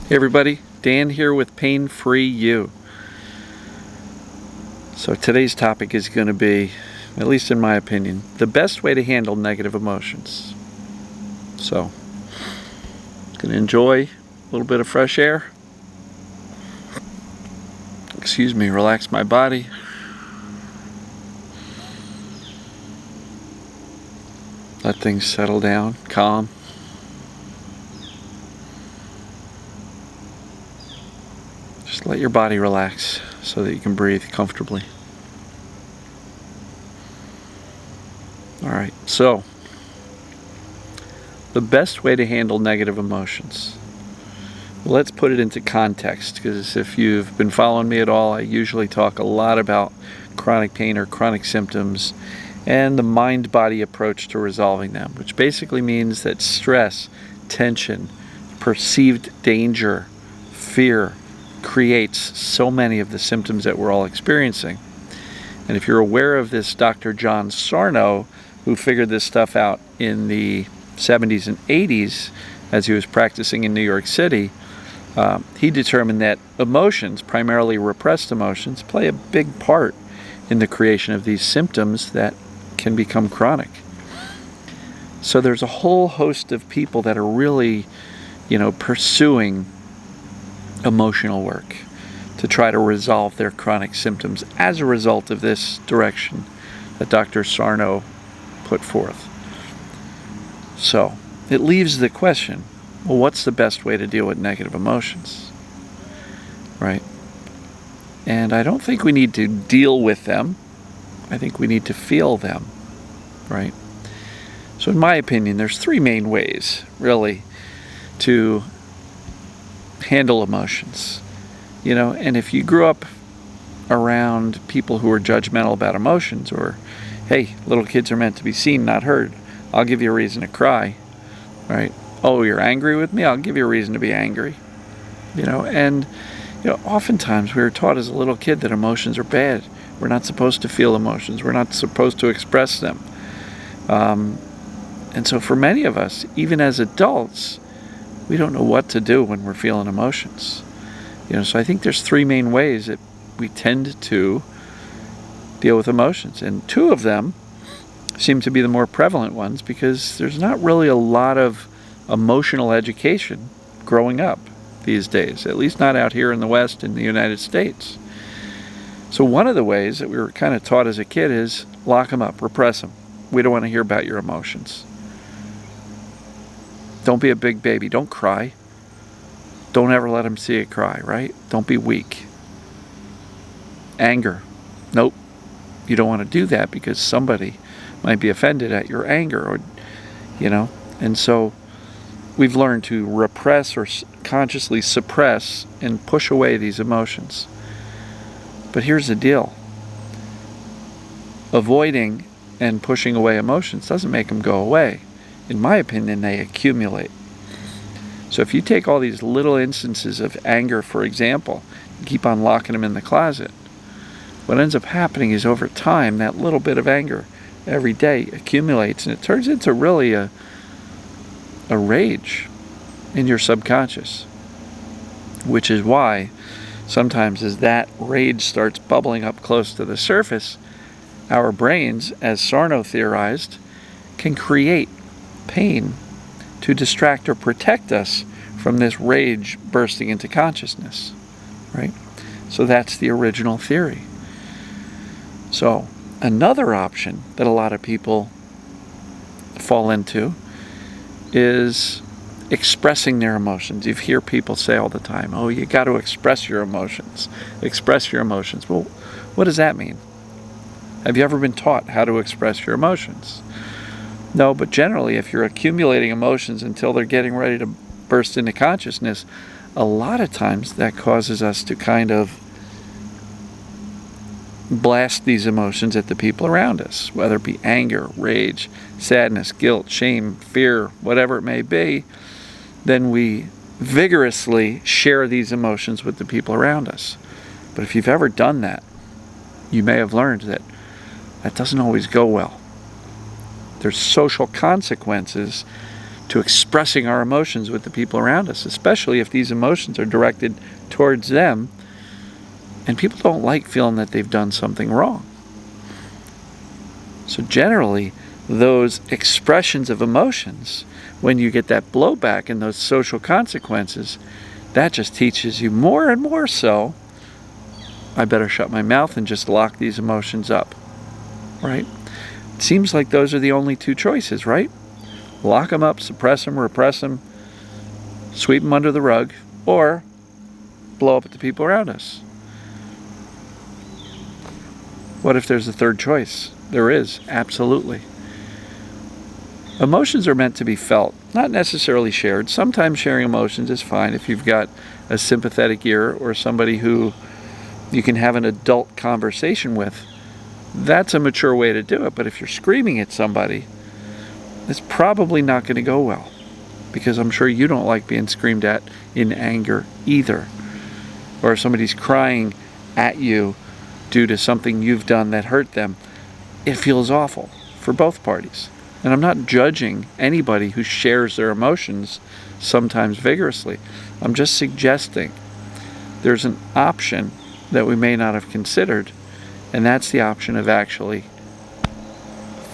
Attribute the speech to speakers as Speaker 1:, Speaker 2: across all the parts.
Speaker 1: Hey everybody, Dan here with Pain Free You. So today's topic is going to be, at least in my opinion, the best way to handle negative emotions. So, going to enjoy a little bit of fresh air. Relax my body. Let things settle down, calm. Just let your body relax so that you can breathe comfortably. Alright, so the best way to handle negative emotions. Let's put it into context, because if you've been following me at all, I usually talk a lot about chronic pain or chronic symptoms and the mind-body approach to resolving them, which basically means that stress, tension, perceived danger, fear creates so many of the symptoms that we're all experiencing. And if you're aware of this Dr. John Sarno, who figured this stuff out in the 70s and 80s as he was practicing in New York City, he determined that emotions, primarily repressed emotions, play a big part in the creation of these symptoms that can become chronic. So there's a whole host of people that are really, pursuing emotional work to try to resolve their chronic symptoms as a result of this direction that Dr. Sarno put forth. So it leaves the question, well, what's the best way to deal with negative emotions, right? And I don't think we need to deal with them. I think we need to feel them, right? So in my opinion, there's three main ways, really, to handle emotions. And if you grew up around people who are judgmental about emotions, or, hey, little kids are meant to be seen, not heard, I'll give you a reason to cry, right? Oh, you're angry with me? I'll give you a reason to be angry. Oftentimes we were taught as a little kid that emotions are bad. We're not supposed to feel emotions. We're not supposed to express them. And so for many of us, even as adults, we don't know what to do when we're feeling emotions. So I think there's three main ways that we tend to deal with emotions. And two of them seem to be the more prevalent ones because there's not really a lot of emotional education growing up these days, at least not out here in the West in the United States. So one of the ways that we were kind of taught as a kid is lock them up, repress them. We don't want to hear about your emotions. Don't be a big baby. Don't cry. Don't ever let them see you cry, right? Don't be weak. Anger. Nope. You don't want to do that because somebody might be offended at your anger, or, And so we've learned to repress or consciously suppress and push away these emotions. But here's the deal. Avoiding and pushing away emotions doesn't make them go away. In my opinion, they accumulate. So if you take all these little instances of anger, for example, and keep on locking them in the closet, what ends up happening is over time, that little bit of anger every day accumulates, and it turns into really a rage in your subconscious, which is why sometimes as that rage starts bubbling up close to the surface, our brains, as Sarno theorized, can create pain to distract or protect us from this rage bursting into consciousness, right? So that's the original theory. So another option that a lot of people fall into is expressing their emotions. You hear people say all the time, oh, you got to express your emotions. Express your emotions. Well, what does that mean? Have you ever been taught how to express your emotions? No, but generally, if you're accumulating emotions until they're getting ready to burst into consciousness, a lot of times that causes us to kind of blast these emotions at the people around us, whether it be anger, rage, sadness, guilt, shame, fear, whatever it may be. Then we vigorously share these emotions with the people around us. But if you've ever done that, you may have learned that doesn't always go well. There's social consequences to expressing our emotions with the people around us, especially if these emotions are directed towards them, and people don't like feeling that they've done something wrong. So generally, those expressions of emotions, when you get that blowback and those social consequences, that just teaches you more and more so, I better shut my mouth and just lock these emotions up, right? It seems like those are the only two choices, right? Lock them up, suppress them, repress them, sweep them under the rug, or blow up at the people around us. What if there's a third choice? There is, absolutely. Emotions are meant to be felt, not necessarily shared. Sometimes sharing emotions is fine if you've got a sympathetic ear or somebody who you can have an adult conversation with. That's a mature way to do it. But if you're screaming at somebody, it's probably not going to go well, because I'm sure you don't like being screamed at in anger either. Or if somebody's crying at you due to something you've done that hurt them, it feels awful for both parties. And I'm not judging anybody who shares their emotions sometimes vigorously. I'm just suggesting there's an option that we may not have considered, and that's the option of actually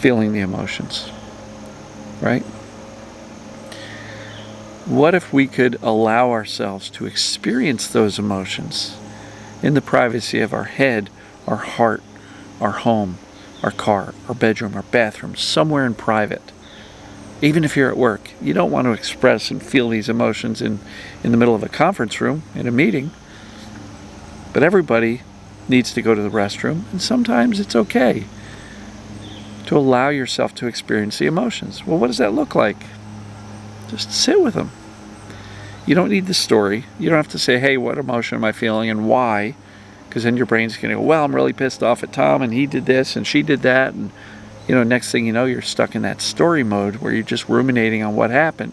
Speaker 1: feeling the emotions, right? What if we could allow ourselves to experience those emotions in the privacy of our head, our heart, our home, our car, our bedroom, our bathroom, somewhere in private? Even if you're at work, you don't want to express and feel these emotions in the middle of a conference room, in a meeting. But everybody needs to go to the restroom, and sometimes it's okay to allow yourself to experience the emotions. Well, what does that look like? Just sit with them. You don't need the story. You don't have to say, hey, what emotion am I feeling and why? Because then your brain's going to go, well, I'm really pissed off at Tom, and he did this and she did that. And, next thing you know, you're stuck in that story mode where you're just ruminating on what happened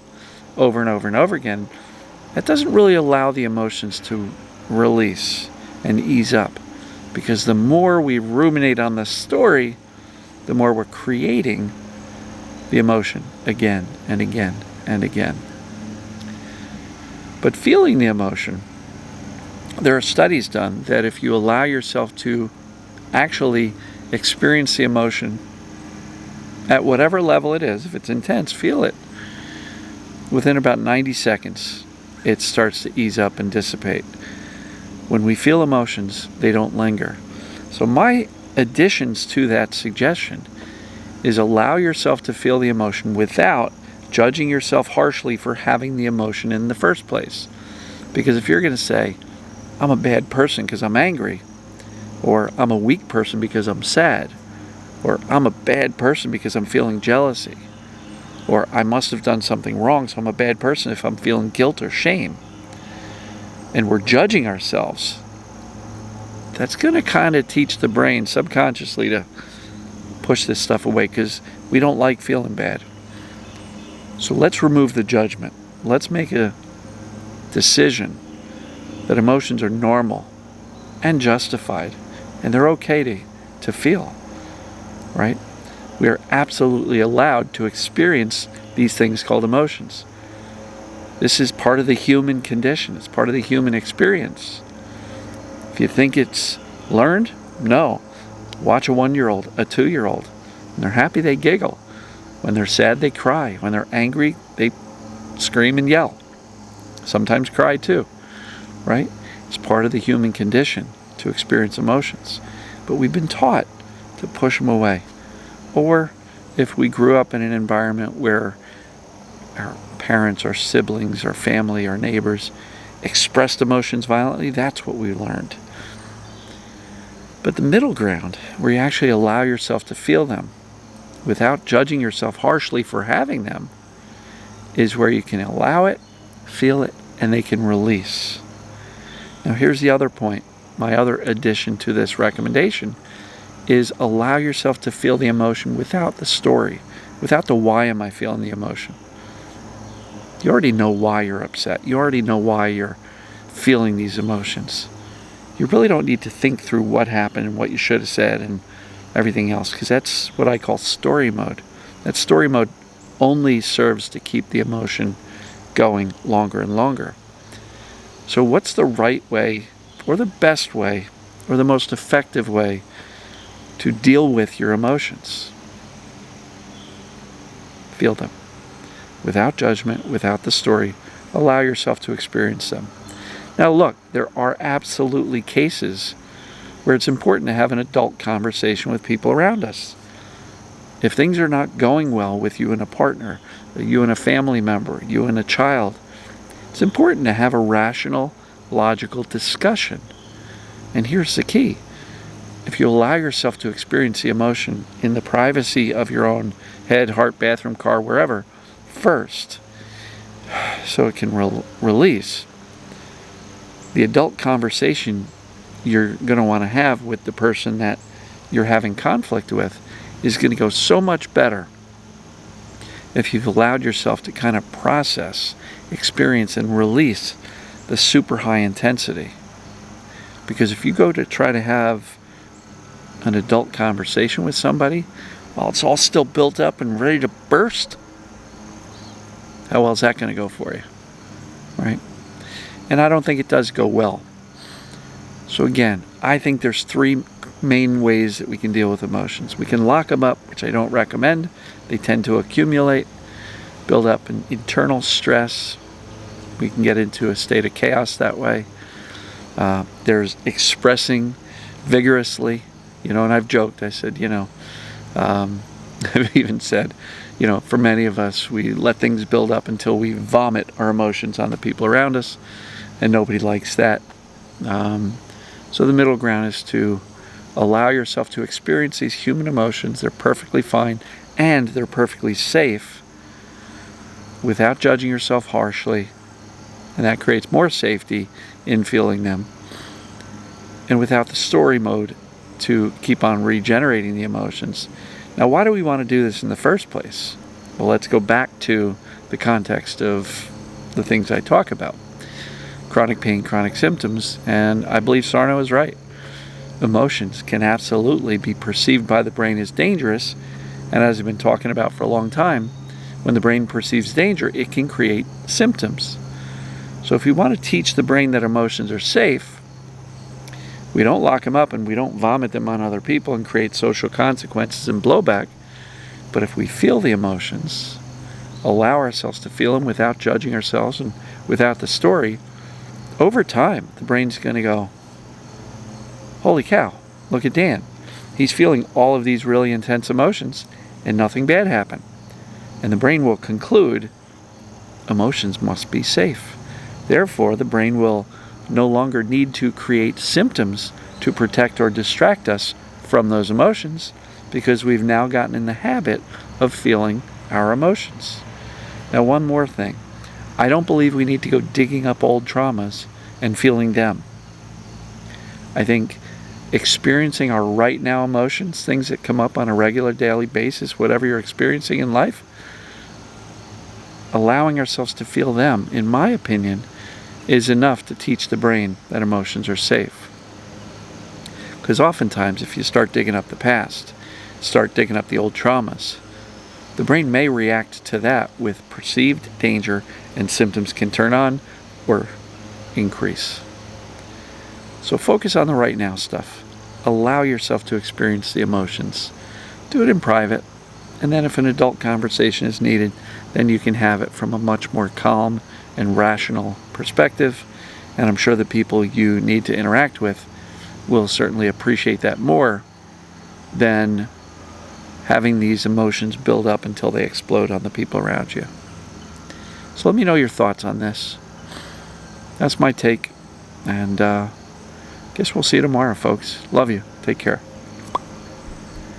Speaker 1: over and over and over again. That doesn't really allow the emotions to release and ease up, because the more we ruminate on the story, the more we're creating the emotion again and again and again. But feeling the emotion, there are studies done that if you allow yourself to actually experience the emotion at whatever level it is, if it's intense, feel it. Within about 90 seconds, it starts to ease up and dissipate. When we feel emotions, they don't linger. So my additions to that suggestion is allow yourself to feel the emotion without judging yourself harshly for having the emotion in the first place. Because if you're going to say, I'm a bad person because I'm angry, or I'm a weak person because I'm sad, or I'm a bad person because I'm feeling jealousy, or I must have done something wrong, so I'm a bad person if I'm feeling guilt or shame, and we're judging ourselves, that's going to kind of teach the brain subconsciously to push this stuff away, because we don't like feeling bad. So let's remove the judgment. Let's make a decision that emotions are normal and justified, and they're okay to feel, right? We are absolutely allowed to experience these things called emotions. This is part of the human condition. It's part of the human experience. If you think it's learned, no. Watch a 1-year-old, a 2-year-old. When they're happy, they giggle. When they're sad, they cry. When they're angry, they scream and yell. Sometimes cry too, right? It's part of the human condition to experience emotions. But we've been taught to push them away. Or if we grew up in an environment where our parents, our siblings, our family, our neighbors expressed emotions violently, that's what we learned. But the middle ground, where you actually allow yourself to feel them without judging yourself harshly for having them, is where you can allow it, feel it, and they can release. Now here's the other point. My other addition to this recommendation is allow yourself to feel the emotion without the story, without the why am I feeling the emotion. You already know why you're upset. You already know why you're feeling these emotions. You really don't need to think through what happened and what you should have said and everything else, because that's what I call story mode. That story mode only serves to keep the emotion going longer and longer. So what's the right way, or the best way, or the most effective way to deal with your emotions? Feel them. Without judgment, without the story. Allow yourself to experience them. Now look, there are absolutely cases where it's important to have an adult conversation with people around us. If things are not going well with you and a partner, you and a family member, you and a child, it's important to have a rational, logical discussion. And here's the key. If you allow yourself to experience the emotion in the privacy of your own head, heart, bathroom, car, wherever, first, so it can release, the adult conversation you're going to want to have with the person that you're having conflict with is going to go so much better if you've allowed yourself to kind of process, experience, and release the super high intensity. Because if you go to try to have an adult conversation with somebody while it's all still built up and ready to burst, how well is that going to go for you? Right? And I don't think it does go well. So again, I think there's three main ways that we can deal with emotions. We can lock them up, which I don't recommend. They tend to accumulate, build up an internal stress. We can get into a state of chaos that way. There's expressing vigorously, and I've joked, I said, I've even said, for many of us, we let things build up until we vomit our emotions on the people around us, and nobody likes that. So the middle ground is to allow yourself to experience these human emotions. They're perfectly fine, and they're perfectly safe without judging yourself harshly, and that creates more safety in feeling them, and without the story mode to keep on regenerating the emotions. Now, why do we want to do this in the first place? Well, let's go back to the context of the things I talk about. Chronic pain, chronic symptoms, and I believe Sarno is right. Emotions can absolutely be perceived by the brain as dangerous, and as I've been talking about for a long time, when the brain perceives danger, it can create symptoms. So if we want to teach the brain that emotions are safe, we don't lock them up and we don't vomit them on other people and create social consequences and blowback. But if we feel the emotions, allow ourselves to feel them without judging ourselves and without the story, over time, the brain's going to go, holy cow, look at Dan. He's feeling all of these really intense emotions and nothing bad happened. And the brain will conclude emotions must be safe. Therefore, the brain will no longer need to create symptoms to protect or distract us from those emotions, because we've now gotten in the habit of feeling our emotions. Now, one more thing. I don't believe we need to go digging up old traumas and feeling them. I think experiencing our right now emotions, things that come up on a regular daily basis, whatever you're experiencing in life, allowing ourselves to feel them, in my opinion, is enough to teach the brain that emotions are safe. Because oftentimes, if you start digging up the past, start digging up the old traumas, the brain may react to that with perceived danger, and symptoms can turn on or increase. So focus on the right now stuff. Allow yourself to experience the emotions. Do it in private, and then if an adult conversation is needed, then you can have it from a much more calm and rational perspective, and I'm sure the people you need to interact with will certainly appreciate that more than having these emotions build up until they explode on the people around you. So let me know your thoughts on this. That's my take, and guess we'll see you tomorrow, folks. Love you. Take care.